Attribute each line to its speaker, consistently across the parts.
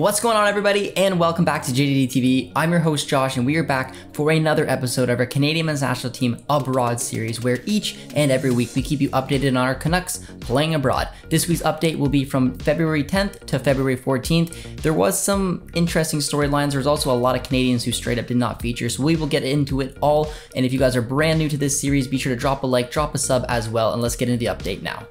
Speaker 1: What's going on, everybody, and welcome back to JJD TV. I'm your host Josh, and we are back for another episode of our Canadian men's national team abroad series, where each and every week we keep you updated on our Canucks playing abroad. This week's update will be from February 10th to February 14th. There was some interesting storylines. There was also a lot of Canadians who straight up did not feature, so we will get into it all. And if you guys are brand new to this series, be sure to drop a like, drop a sub as well, and let's get into the update now.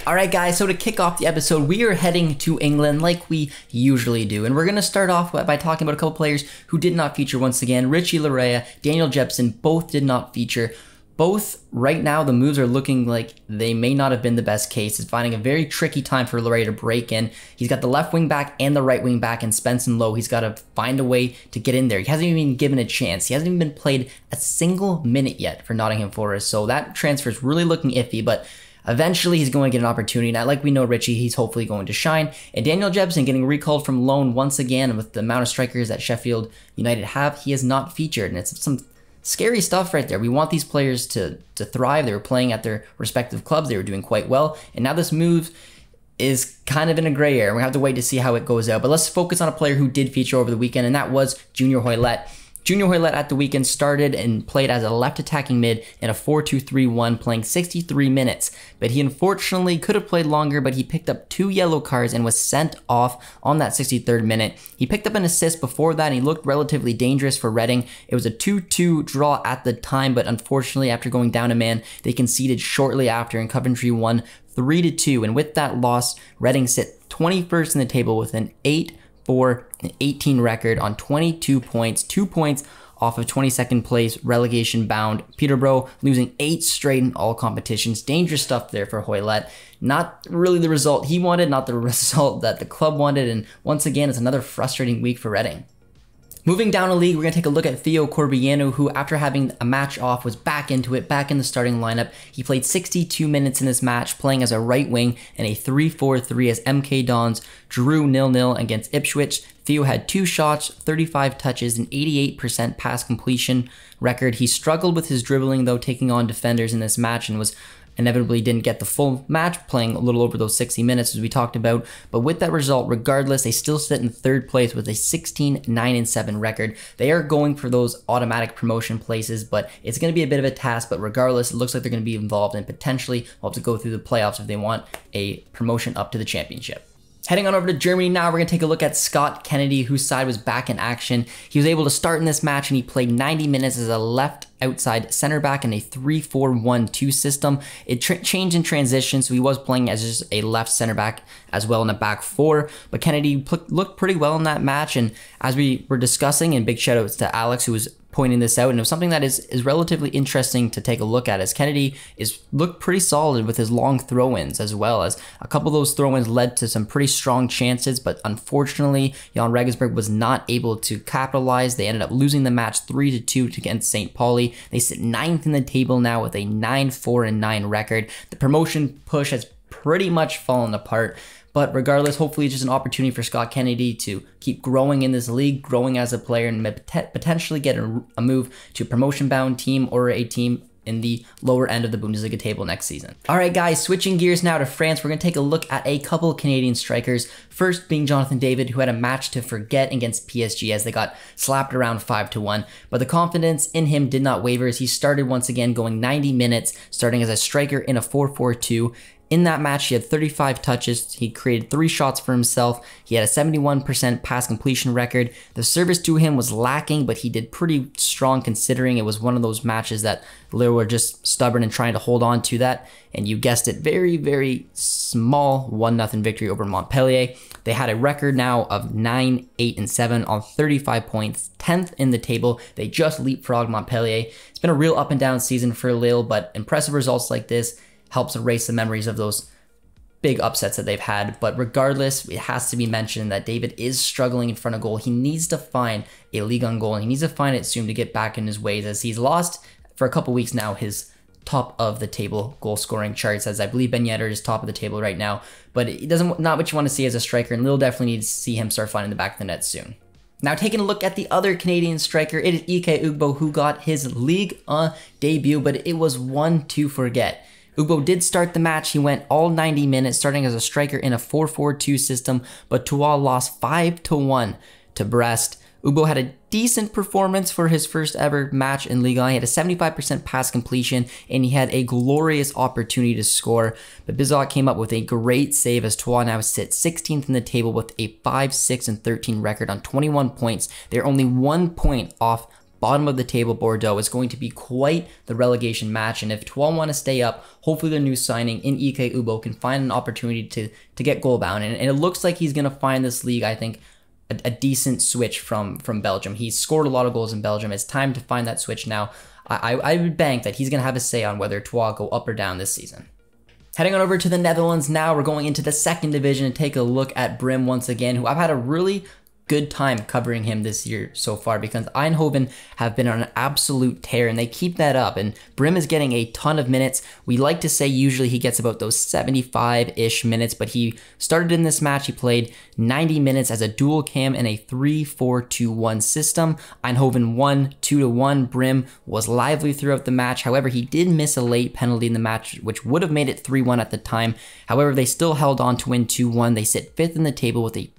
Speaker 1: Alright guys, so to kick off the episode, we are heading to England like we usually do. And we're going to start off by talking about a couple players who did not feature once again. Richie Laryea, Daniel Jepson, both did not feature. Both, right now, the moves are looking like they may not have been the best case. It's finding a very tricky time for Laryea to break in. He's got the left wing back and the right wing back in Spence and Lowe. He's got to find a way to get in there. He hasn't even been given a chance. He hasn't even been played a single minute yet for Nottingham Forest. So that transfer is really looking iffy, but eventually, he's going to get an opportunity. Now, like we know, Richie, he's hopefully going to shine. And Daniel Jepson getting recalled from loan once again with the amount of strikers that Sheffield United have. He has not featured, and it's some scary stuff right there. We want these players to thrive. They were playing at their respective clubs. They were doing quite well. And now this move is kind of in a gray area. We're going to have to wait to see how it goes out. But let's focus on a player who did feature over the weekend, and that was Junior Hoilett. Junior Hoilett at the weekend started and played as a left attacking mid in a 4-2-3-1, playing 63 minutes. But he unfortunately could have played longer, but he picked up 2 yellow cards and was sent off on that 63rd minute. He picked up an assist before that, and he looked relatively dangerous for Reading. It was a 2-2 draw at the time, but unfortunately, after going down a man, they conceded shortly after, and Coventry won 3-2. And with that loss, Reading sit 21st in the table with an 8-4-18 record on 22 points, 2 points off of 22nd place, relegation bound Peterborough, losing 8 straight in all competitions. Dangerous stuff there for Hoilett. Not really the result he wanted, not the result that the club wanted, and once again, it's another frustrating week for Reading. Moving down a league, we're going to take a look at Theo Calabria, who, after having a match off, was back into it, back in the starting lineup. He played 62 minutes in this match, playing as a right wing in a 3-4-3 as MK Dons drew 0-0 against Ipswich. Theo had 2 shots, 35 touches, and 88% pass completion record. He struggled with his dribbling, though, taking on defenders in this match, and was inevitably didn't get the full match, playing a little over those 60 minutes as we talked about. But with that result, regardless, they still sit in 3rd place with a 16-9-7 record. They are going for those automatic promotion places, but it's going to be a bit of a task. But regardless, it looks like they're going to be involved and potentially will have to go through the playoffs if they want a promotion up to the championship. Heading on over to Germany now, we're going to take a look at Scott Kennedy, whose side was back in action. He was able to start in this match, and he played 90 minutes as a left outside center back in a 3-4-1-2 system. It changed in transition, so he was playing as just a left center back as well in a back 4. But Kennedy looked pretty well in that match, and as we were discussing, and big shout outs to Alex, who was pointing this out, and it was something that is relatively interesting to take a look at, as Kennedy looked pretty solid with his long throw-ins, as well as a couple of those throw-ins led to some pretty strong chances, but unfortunately, Jan Regensburg was not able to capitalize. They ended up losing the match 3-2 against St. Pauli. They sit 9th in the table now with a 9-4-9 record. The promotion push has pretty much fallen apart. But regardless, hopefully it's just an opportunity for Scott Kennedy to keep growing in this league, growing as a player, and potentially get a move to a promotion-bound team or a team in the lower end of the Bundesliga table next season. All right, guys, switching gears now to France, we're going to take a look at a couple Canadian strikers. First being Jonathan David, who had a match to forget against PSG as they got slapped around 5-1. But the confidence in him did not waver as he started once again, going 90 minutes, starting as a striker in a 4-4-2. In that match, he had 35 touches. He created 3 shots for himself. He had a 71% pass completion record. The service to him was lacking, but he did pretty strong considering it was one of those matches that Lille were just stubborn and trying to hold on to that. And you guessed it, very, very small 1-0 victory over Montpellier. They had a record now of 9-8-7 on 35 points, 10th in the table. They just leapfrogged Montpellier. It's been a real up and down season for Lille, but impressive results like this helps erase the memories of those big upsets that they've had. But regardless, it has to be mentioned that David is struggling in front of goal. He needs to find a Ligue 1 goal, and he needs to find it soon to get back in his ways, as he's lost for a couple weeks now his top of the table goal scoring charts, as I believe Ben Yedder is top of the table right now. But it not what you want to see as a striker, and Lille definitely needs to see him start finding the back of the net soon. Now, taking a look at the other Canadian striker, it is Ike Ugbo, who got his Ligue 1 debut, but it was one to forget. Ugbo did start the match. He went all 90 minutes, starting as a striker in a 4-4-2 system, but Tual lost 5-1 to Brest. Ugbo had a decent performance for his first ever match in Ligue 1. He had a 75% pass completion, and he had a glorious opportunity to score. But Bizot came up with a great save as Tual now sits 16th in the table with a 5-6-13 record on 21 points. They're only 1 point off bottom of the table Bordeaux. Is going to be quite the relegation match, and if Tual want to stay up, hopefully their new signing in Ike Ugbo can find an opportunity to get goal bound. And it looks like he's going to find this league, I think, a decent switch from Belgium. He's scored a lot of goals in Belgium. It's time to find that switch now. I would bank that he's going to have a say on whether Tual go up or down this season. Heading on over to the Netherlands now, we're going into the second division and take a look at Brim once again, who I've had a really good time covering him this year so far because Eindhoven have been on an absolute tear and they keep that up, and Brim is getting a ton of minutes. We like to say usually he gets about those 75-ish minutes, but he started in this match. He played 90 minutes as a dual cam in a 3-4-2-1 system. Eindhoven won 2-1. Brim was lively throughout the match. However, he did miss a late penalty in the match, which would have made it 3-1 at the time. However, they still held on to win 2-1. They sit 5th in the table with a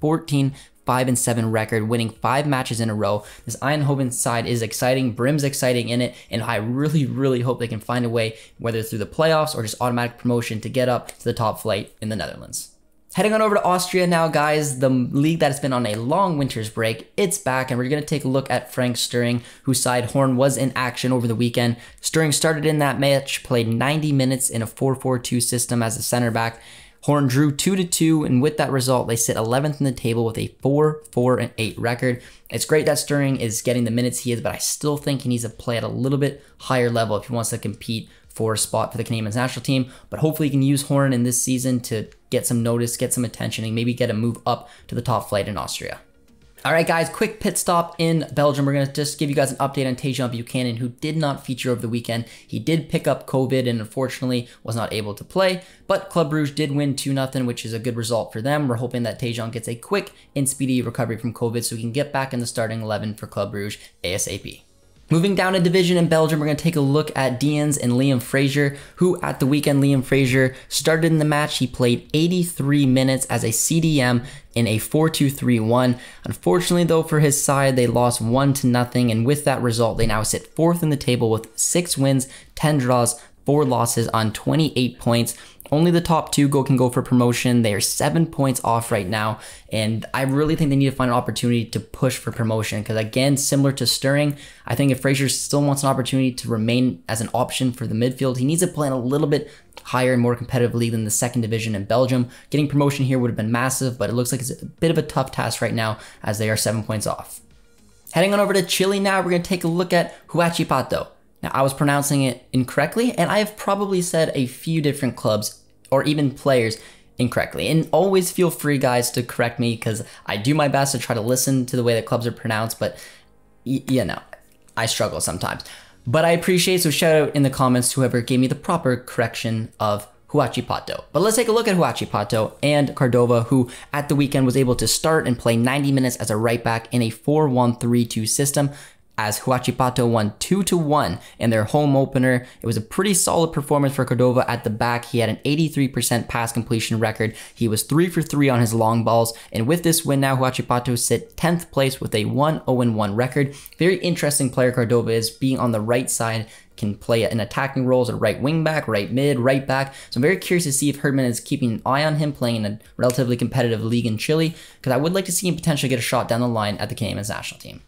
Speaker 1: 5-7 record, winning 5 matches in a row. This Eindhoven side is exciting. Brim's exciting in it, and I really hope they can find a way, whether through the playoffs or just automatic promotion, to get up to the top flight in the Netherlands. Heading on over to Austria now, guys, the league that has been on a long winter's break, it's back, and we're going to take a look at Frank Sturring, whose side Horne was in action over the weekend. Sturring started in that match, played 90 minutes in a 4-4-2 system as a center back. Horne drew 2-2, and with that result, they sit 11th in the table with a 4-4-8 record. It's great that Sturring is getting the minutes he is, but I still think he needs to play at a little bit higher level if he wants to compete for a spot for the Canadian national team. But hopefully he can use Horne in this season to get some notice, get some attention, and maybe get a move up to the top flight in Austria. All right, guys, quick pit stop in Belgium. We're going to just give you guys an update on Taehyung Buchanan, who did not feature over the weekend. He did pick up COVID and unfortunately was not able to play, but Club Brugge did win 2-0, which is a good result for them. We're hoping that Taehyung gets a quick and speedy recovery from COVID so he can get back in the starting 11 for Club Brugge ASAP. Moving down a division in Belgium, we're going to take a look at Dians and Liam Fraser, who at the weekend, Liam Fraser started in the match. He played 83 minutes as a CDM in a 4-2-3-1. Unfortunately, though, for his side, they lost 1-0, and with that result, they now sit 4th in the table with 6 wins, 10 draws, 4 losses on 28 points. Only the top 2 can go for promotion. They are 7 points off right now, and I really think they need to find an opportunity to push for promotion because, again, similar to Sturring, I think if Fraser still wants an opportunity to remain as an option for the midfield, he needs to play in a little bit higher and more competitive league than the second division in Belgium. Getting promotion here would have been massive, but it looks like it's a bit of a tough task right now as they are 7 points off. Heading on over to Chile now, we're going to take a look at Huachipato. Now, I was pronouncing it incorrectly, and I have probably said a few different clubs or even players incorrectly. And always feel free, guys, to correct me because I do my best to try to listen to the way that clubs are pronounced, but you know, I struggle sometimes. But I appreciate, so shout out in the comments to whoever gave me the proper correction of Huachipato. But let's take a look at Huachipato and Cordova, who at the weekend was able to start and play 90 minutes as a right back in a 4-1-3-2 system, as Huachipato won 2-1 in their home opener. It was a pretty solid performance for Cordova at the back. He had an 83% pass completion record. He was 3 for 3 on his long balls. And with this win now, Huachipato sit 10th place with a 1-0-1 record. Very interesting player Cordova is, being on the right side, can play in attacking roles at right wing back, right mid, right back. So I'm very curious to see if Herdman is keeping an eye on him playing in a relatively competitive league in Chile, because I would like to see him potentially get a shot down the line at the Canadian national team.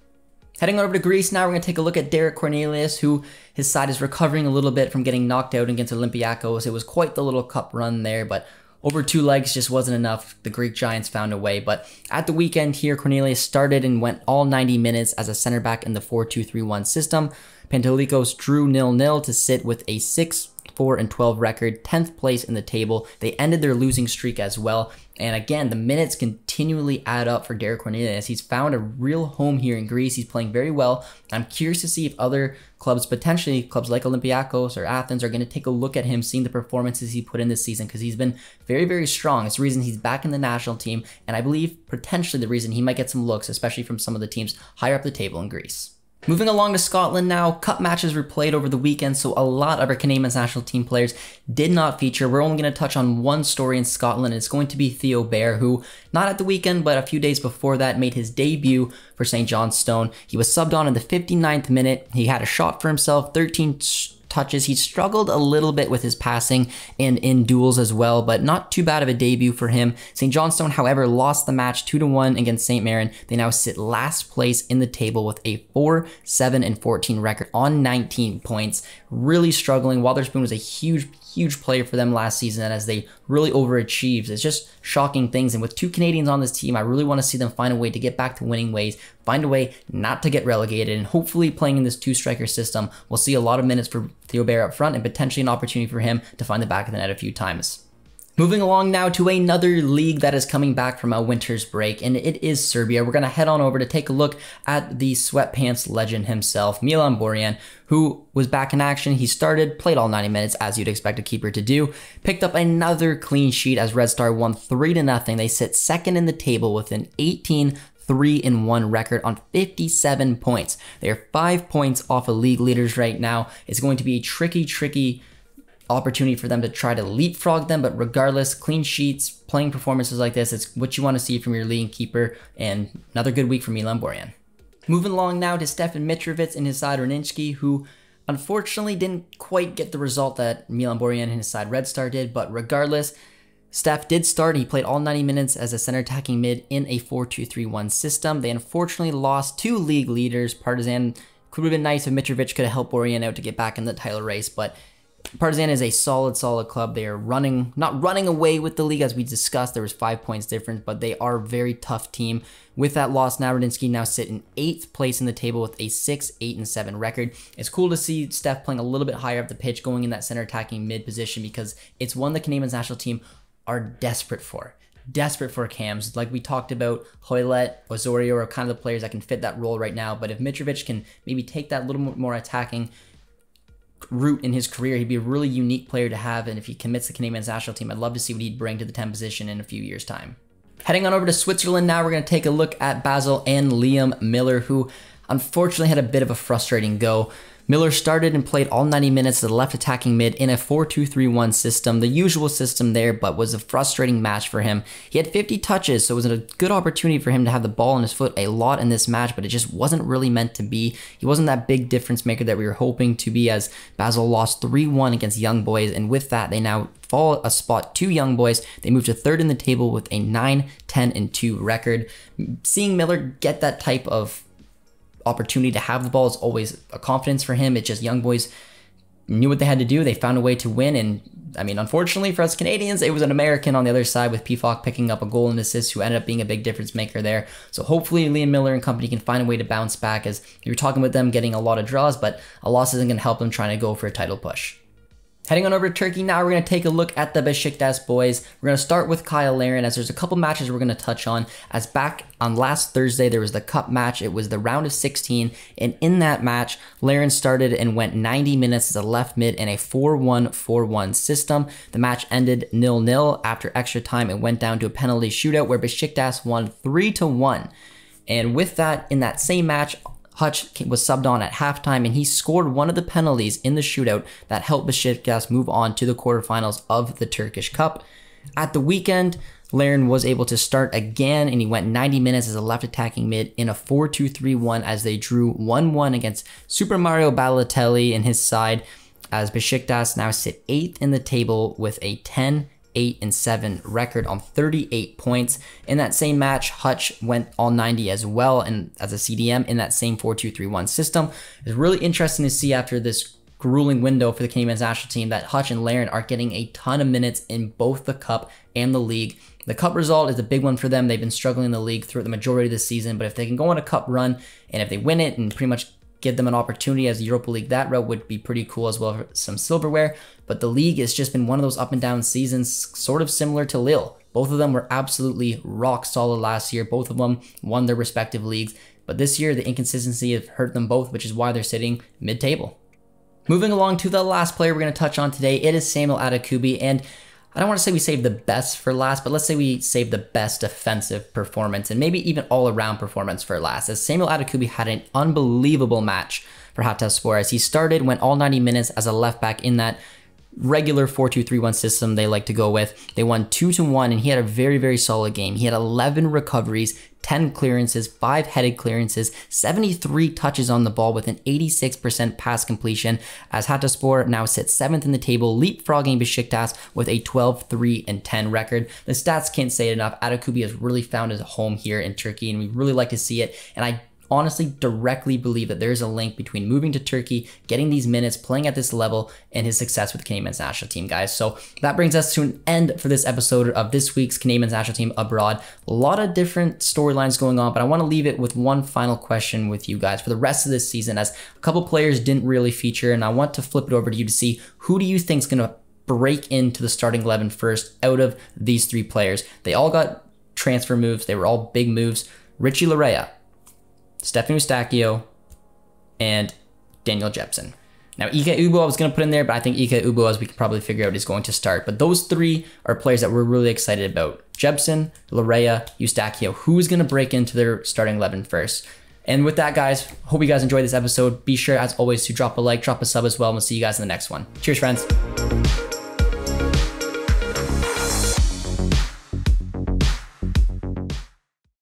Speaker 1: Heading over to Greece now, we're going to take a look at Derek Cornelius, who his side is recovering a little bit from getting knocked out against Olympiacos. It was quite the little cup run there, but over 2 legs just wasn't enough. The Greek Giants found a way. But at the weekend here, Cornelius started and went all 90 minutes as a center back in the 4-2-3-1 system. Pantelikos drew 0-0 to sit with a 6-4-12 record, 10th place in the table. They ended their losing streak as well. And again, the minutes continually add up for Derek Cornelius. He's found a real home here in Greece. He's playing very well. I'm curious to see if other clubs, potentially clubs like Olympiacos or Athens, are going to take a look at him, seeing the performances he put in this season, because he's been very strong. It's the reason he's back in the national team, and I believe potentially the reason he might get some looks, especially from some of the teams higher up the table in Greece. Moving along to Scotland now, cup matches were played over the weekend, so a lot of our Canadian men's national team players did not feature. We're only going to touch on one story in Scotland, and it's going to be Theo Calabria, who, not at the weekend, but a few days before that, made his debut for St. Johnstone. He was subbed on in the 59th minute. He had a shot for himself, 13 touches. He struggled a little bit with his passing and in duels as well, but not too bad of a debut for him. St. Johnstone, however, lost the match 2-1 against St. Mirren. They now sit last place in the table with a 4-7-14 record on 19 points. Really struggling. Wotherspoon was a huge player for them last season, and as they really overachieved. It's just shocking things, and with two Canadians on this team, I really want to see them find a way to get back to winning ways, find a way not to get relegated, and hopefully playing in this two-striker system, we'll see a lot of minutes for Theo Calabria up front and potentially an opportunity for him to find the back of the net a few times. Moving along now to another league that is coming back from a winter's break, and it is Serbia. We're going to head on over to take a look at the sweatpants legend himself, Milan Borjan, who was back in action. He started, played all 90 minutes, as you'd expect a keeper to do, picked up another clean sheet as Red Star won 3-0. They sit second in the table with an 3-1 record on 57 points. They are 5 points off of league leaders right now. It's going to be a tricky opportunity for them to try to leapfrog them, but regardless, clean sheets, playing performances like this, it's what you want to see from your leading keeper, and another good week for Milan Borjan. Moving along now to Stefan Mitrovic and his side Horne, who unfortunately didn't quite get the result that Milan Borjan and his side Red Star did, but regardless, Steph did start. He played all 90 minutes as a center attacking mid in a 4-2-3-1 system. They unfortunately lost two league leaders. Partizan, could have been nice if Mitrovic could have helped Borjan out to get back in the title race, but Partizan is a solid club. They are not running away with the league, as we discussed. There was 5 points difference, but they are a very tough team. With that loss, now Horne now sit in 8th place in the table with a 6-8-7 record. It's cool to see Steph playing a little bit higher up the pitch, going in that center attacking mid position, because it's one the Canadian national team are desperate for cams. Like we talked about, Hoilett, Osorio are kind of the players that can fit that role right now, but if Mitrovic can maybe take that little more attacking route in his career, he'd be a really unique player to have, and if he commits the Canadian men's national team, I'd love to see what he'd bring to the 10 position in a few years' time. Heading on over to Switzerland now, we're going to take a look at Basel and Liam Miller, who unfortunately had a bit of a frustrating go. Miller started and played all 90 minutes as a left attacking mid in a 4-2-3-1 system, the usual system there, but was a frustrating match for him. He had 50 touches, so it was a good opportunity for him to have the ball in his foot a lot in this match, but it just wasn't really meant to be. He wasn't that big difference maker that we were hoping to be, as Basel lost 3-1 against Young Boys, and with that, they now fall a spot to Young Boys. They move to 3rd in the table with a 9-10-2 record. Seeing Miller get that type of opportunity to have the ball is always a confidence for him. It's just Young Boys knew what they had to do. They found a way to win, and I mean, unfortunately for us Canadians, it was an American on the other side with Pifok picking up a goal and assist, who ended up being a big difference maker there. So hopefully Liam Miller and company can find a way to bounce back, as you're talking about them getting a lot of draws, but a loss isn't going to help them trying to go for a title push. Heading on over to Turkey now, we're going to take a look at the Besiktas boys. We're going to start with Kyle Larin, as there's a couple matches we're going to touch on. As back on last Thursday, there was the cup match. It was the round of 16, and in that match, Larin started and went 90 minutes as a left mid in a 4-1-4-1 system. The match ended 0-0. After extra time, it went down to a penalty shootout where Besiktas won 3-1. And with that, in that same match, Hutch was subbed on at halftime, and he scored one of the penalties in the shootout that helped Besiktas move on to the quarterfinals of the Turkish Cup. At the weekend, Larin was able to start again, and he went 90 minutes as a left attacking mid in a 4-2-3-1 as they drew 1-1 against Super Mario Balotelli and his side, as Besiktas now sit 8th in the table with a 10-8-7 record on 38 points. In that same match, Hutch went all 90 as well, and as a CDM in that same 4-2-3-1 system. It's really interesting to see after this grueling window for the Canadian men's national team that Hutch and Larin are getting a ton of minutes in both the Cup and the League. The Cup result is a big one for them. They've been struggling in the League throughout the majority of the season, but if they can go on a Cup run, and if they win it and pretty much give them an opportunity as the Europa League, that route would be pretty cool as well for some silverware. But the league has just been one of those up and down seasons, sort of similar to Lille. Both of them were absolutely rock solid last year. Both of them won their respective leagues. But this year, the inconsistency has hurt them both, which is why they're sitting mid-table. Moving along to the last player we're going to touch on today, it is Samuel Adakubi. And I don't want to say we saved the best for last, but let's say we saved the best defensive performance and maybe even all-around performance for last, as Samuel Adakubi had an unbelievable match for Hatayspor as he started, went all 90 minutes as a left back in that regular 4-2-3-1 system they like to go with. They won 2-1 and he had a very, very solid game. He had 11 recoveries, 10 clearances, 5 headed clearances, 73 touches on the ball with an 86% pass completion as Hatayspor now sits 7th in the table, leapfrogging Besiktas with a 12-3-10 record. The stats can't say it enough. Adakubi has really found his home here in Turkey and we really like to see it. And I honestly directly believe that there's a link between moving to Turkey, getting these minutes, playing at this level, and his success with the Canadian men's national team, guys. So that brings us to an end for this episode of this week's Canadian men's national team abroad. A lot of different storylines going on, but I want to leave it with one final question with you guys for the rest of this season, as a couple players didn't really feature, and I want to flip it over to you to see who do you think is going to break into the starting 11 first out of these 3 players. They all got transfer moves. They were all big moves. Richie Laryea, Stefan Eustáquio, and Daniel Jepsen. Now, Ike Ubo I was going to put in there, but I think Ike Ubo, as we can probably figure out, is going to start. But those 3 are players that we're really excited about. Jepsen, Laryea, Eustáquio. Who's going to break into their starting 11 first? And with that, guys, hope you guys enjoyed this episode. Be sure, as always, to drop a like, drop a sub as well, and we'll see you guys in the next one. Cheers, friends.